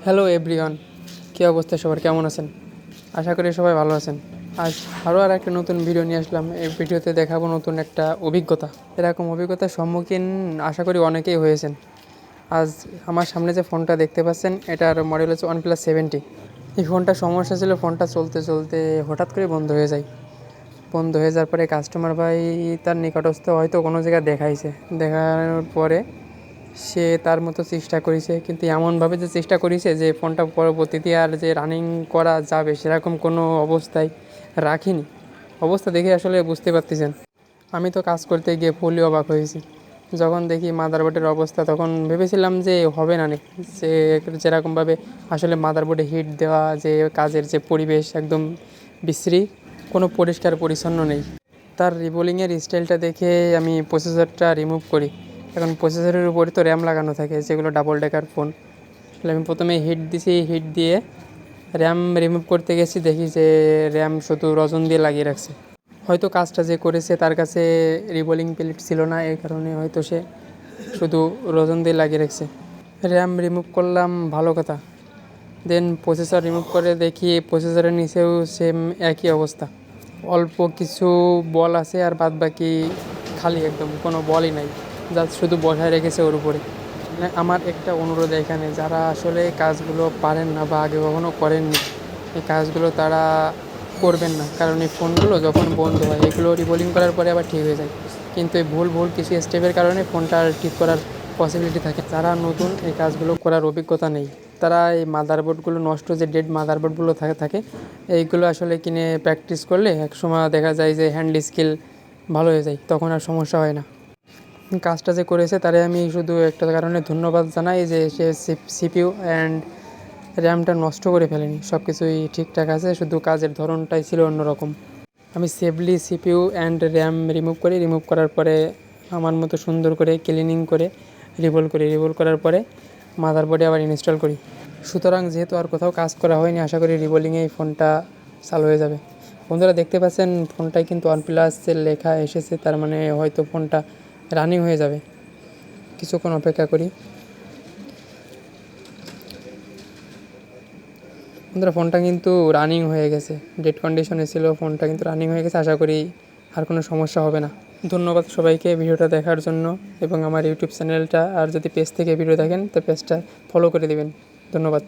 Hello everyone, কী অবস্থা সবার, কেমন আছেন? আশা করি সবাই ভালো আছেন। আজ আরও একটা নতুন ভিডিও নিয়ে আসলাম। এই ভিডিওতে দেখাবো নতুন একটা অভিজ্ঞতা। এরকম অভিজ্ঞতার সম্মুখীন আশা করি অনেকেই হয়েছেন। আজ আমার সামনে যে ফোনটা দেখতে পাচ্ছেন, এটার মডেল হচ্ছে OnePlus 70। এই ফোনটার সমস্যা ছিল, ফোনটা চলতে চলতে হঠাৎ করে বন্ধ হয়ে যায়। বন্ধ হয়ে যাওয়ার পরে কাস্টমার ভাই তার নিকটস্থ হয়তো কোনো জায়গায় দেখানোর পরে সে তার মতো চেষ্টা করেছে, কিন্তু এমনভাবে যে চেষ্টা করেছে যে ফোনটা পরবর্তীতে আর যে রানিং করা যাবে সেরকম কোনো অবস্থায় রাখিনি। অবস্থা দেখে আসলে বুঝতে পারতেছেন, আমি তো কাজ করতে গিয়ে ফুলই অবাক হয়েছি। যখন দেখি মাদারবোর্ডের অবস্থা, তখন ভেবেছিলাম যে হবে না যে যেরকমভাবে আসলে মাদারবোর্ডে হিট দেওয়া, যে কাজের যে পরিবেশ একদম বিশ্রী, কোনো পরিষ্কার পরিচ্ছন্ন নেই। তার রিবোলিংয়ের স্টাইলটা দেখে আমি প্রসেসরটা রিমুভ করি। এখন প্রসেসরের উপরে তো র্যাম লাগানো থাকে, যেগুলো ডাবল ডেকার ফোন। তাহলে আমি প্রথমে হিট দিছি, হিট দিয়ে র্যাম রিমুভ করতে গেছি, দেখি যে র্যাম শুধু রজন দিয়ে লাগিয়ে রাখছে। হয়তো কাজটা যে করেছে তার কাছে রিবোলিং প্লেট ছিল না, এই কারণে হয়তো সে শুধু রজন দিয়ে লাগিয়ে রাখছে। র্যাম রিমুভ করলাম, ভালো কথা। দেন প্রসেসর রিমুভ করে দেখি প্রসেসরের নিচেও সেম একই অবস্থা। অল্প কিছু বল আছে আর বাদ বাকি খালি, একদম কোনো বলই নাই, জাস্ট শুধু বসায় রেখেছে ওর উপরে। মানে আমার একটা অনুরোধ এখানে, যারা আসলে কাজগুলো পারেন না বা আগে কখনও করেননি, এই কাজগুলো তারা করবেন না। কারণ এই ফোনগুলো যখন বন্ধ হয়, এগুলো রিবোলিং করার পরে আবার ঠিক হয়ে যায়, কিন্তু এই ভুল কিছু স্টেপের কারণে ফোনটা আর ঠিক করার পসিবিলিটি থাকে। যারা নতুন, এই কাজগুলো করার অভিজ্ঞতা নেই, তারা এই মাদারবোর্ডগুলো নষ্ট, যে ডেড মাদারবোর্ডগুলো থাকে এইগুলো আসলে কিনে প্র্যাকটিস করলে একসময় দেখা যায় যে হ্যান্ড স্কিল ভালো হয়ে যায়, তখন আর সমস্যা হয় না। কাজটা যে করেছে তারে আমি শুধু একটা কারণে ধন্যবাদ জানাই, যে সে সিপিইউ অ্যান্ড র্যামটা নষ্ট করে ফেলেনি, সব কিছুই ঠিকঠাক আছে, শুধু কাজের ধরনটাই ছিল অন্যরকম। আমি safely CPU and RAM remove করার পরে আমার মতো সুন্দর করে ক্লিনিং করে রিভোল করার পরে মাদারবোর্ডে আবার ইনস্টল করি। সুতরাং যেহেতু আর কোথাও কাজ করা হয়নি, আশা করি রিবোলিংয়ে এই ফোনটা চালু হয়ে যাবে। বন্ধুরা দেখতে পাচ্ছেন ফোনটায় কিন্তু OnePlus-এর লেখা এসেছে, তার মানে হয়তো ফোনটা রানিং হয়ে যাবে। কিছুক্ষণ অপেক্ষা করি। বন্ধুরা ফোনটা কিন্তু রানিং হয়ে গেছে, ডেড কন্ডিশনে ছিল, ফোনটা কিন্তু রানিং হয়ে গেছে। আশা করি আর কোনো সমস্যা হবে না। ধন্যবাদ সবাইকে ভিডিওটা দেখার জন্য, এবং আমার ইউটিউব চ্যানেলটা আর যদি পেজ থেকে ভিডিও দেখেন তো পেজটা ফলো করে দেবেন। ধন্যবাদ।